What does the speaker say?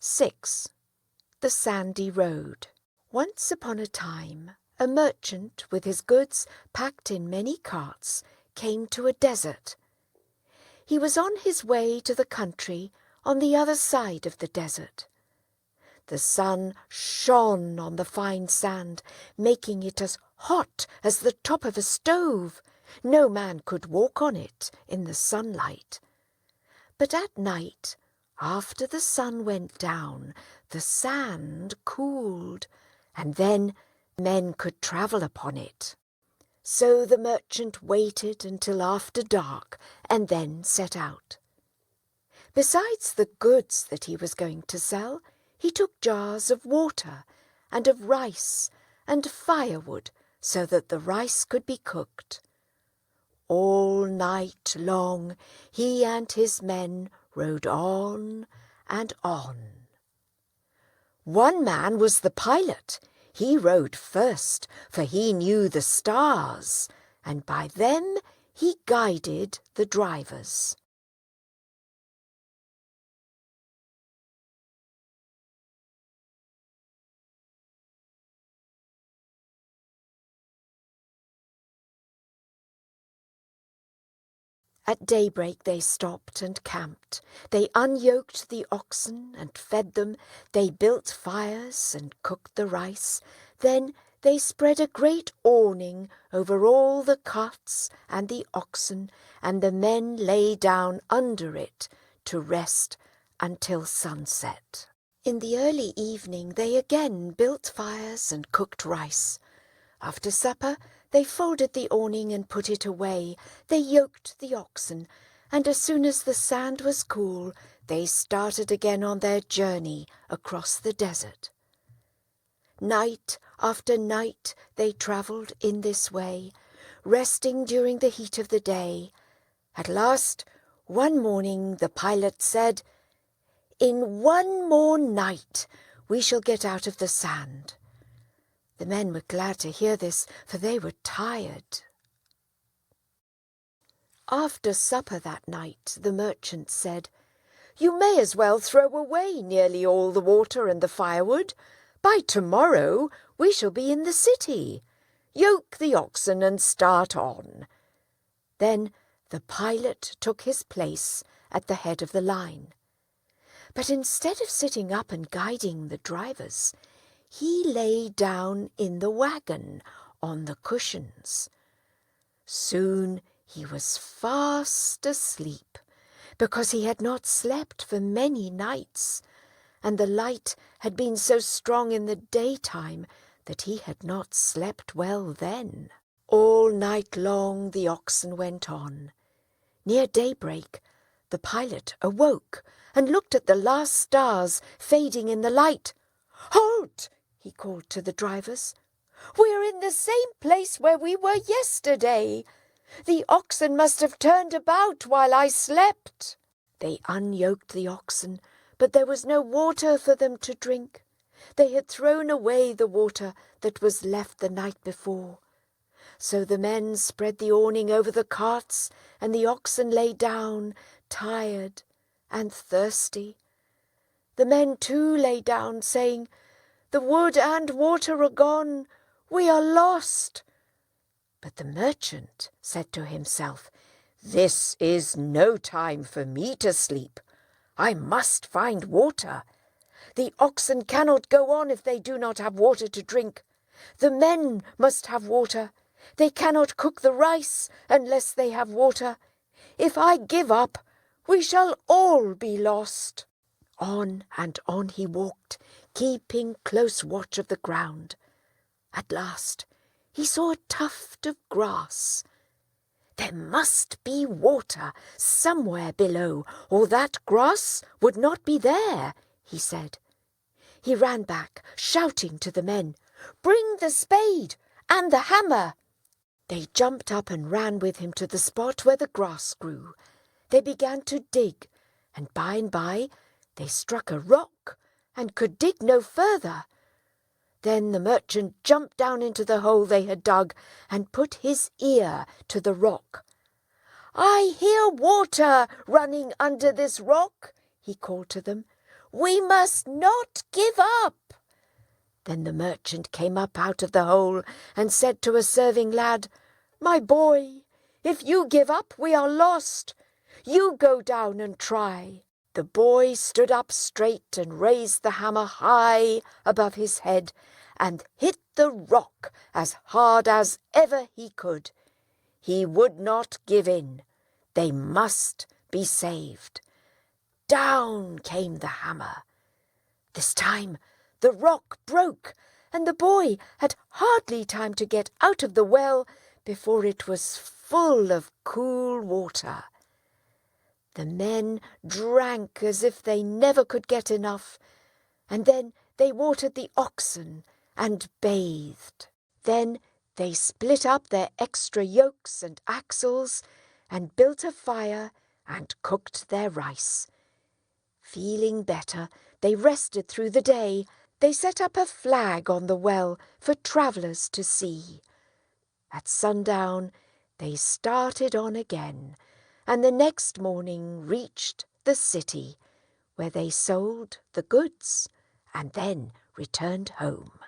6. The Sandy Road. Once upon a time, a merchant with his goods packed in many carts came to a desert. He was on his way to the country on the other side of the desert. The sun shone on the fine sand, making it as hot as the top of a stove. No man could walk on it in the sunlight. But at night, after the sun went down, the sand cooled, and then men could travel upon it. So the merchant waited until after dark and then set out. Besides the goods that he was going to sell, he took jars of water and of rice and firewood so that the rice could be cooked. All night long he and his men rode on and on. One man was the pilot. He rode first, for he knew the stars, and by them he guided the drivers. At daybreak they stopped and camped. They unyoked the oxen and fed them. They built fires and cooked the rice. Then they spread a great awning over all the carts and the oxen, and the men lay down under it to rest until sunset. In the early evening they again built fires and cooked rice. After supper they folded the awning and put it away. They yoked the oxen, and as soon as the sand was cool, they started again on their journey across the desert. Night after night they travelled in this way, resting during the heat of the day. At last, one morning the pilot said, "In one more night we shall get out of the sand." The men were glad to hear this, for they were tired. After supper that night, the merchant said, "You may as well throw away nearly all the water and the firewood. By tomorrow we shall be in the city. Yoke the oxen and start on." Then the pilot took his place at the head of the line. But instead of sitting up and guiding the drivers, he lay down in the wagon on the cushions. Soon he was fast asleep, because he had not slept for many nights, and the light had been so strong in the daytime that he had not slept well then. All night long the oxen went on. Near daybreak the pilot awoke and looked at the last stars fading in the light. "Halt!" he called to the drivers. "We are in the same place where we were yesterday. The oxen must have turned about while I slept." They unyoked the oxen, but there was no water for them to drink. They had thrown away the water that was left the night before. So the men spread the awning over the carts, and the oxen lay down, tired and thirsty. The men too lay down, saying, "The wood and water are gone. We are lost." But the merchant said to himself, "This is no time for me to sleep. I must find water. The oxen cannot go on if they do not have water to drink. The men must have water. They cannot cook the rice unless they have water. If I give up, we shall all be lost." On and on he walked, keeping close watch of the ground. At last he saw a tuft of grass. There must be water somewhere below, or that grass would not be there, he said. He ran back, shouting to the men, "Bring the spade and the hammer." They jumped up and ran with him to the spot where the grass grew. They began to dig, and by they struck a rock and could dig no further. Then the merchant jumped down into the hole they had dug and put his ear to the rock. "I hear water running under this rock," he called to them. We must not give up." Then the merchant came up out of the hole and said to a serving lad, "My boy, if you give up, we are lost. You go down and try." The boy stood up straight and raised the hammer high above his head and hit the rock as hard as ever he could. He would not give in. They must be saved. Down came the hammer. This time the rock broke, and the boy had hardly time to get out of the well before it was full of cool water. The men drank as if they never could get enough, and then they watered the oxen and bathed. Then they split up their extra yokes and axles and built a fire and cooked their rice. Feeling better, they rested through the day. They set up a flag on the well for travellers to see. At sundown, they started on again, and the next morning reached the city, where they sold the goods and then returned home.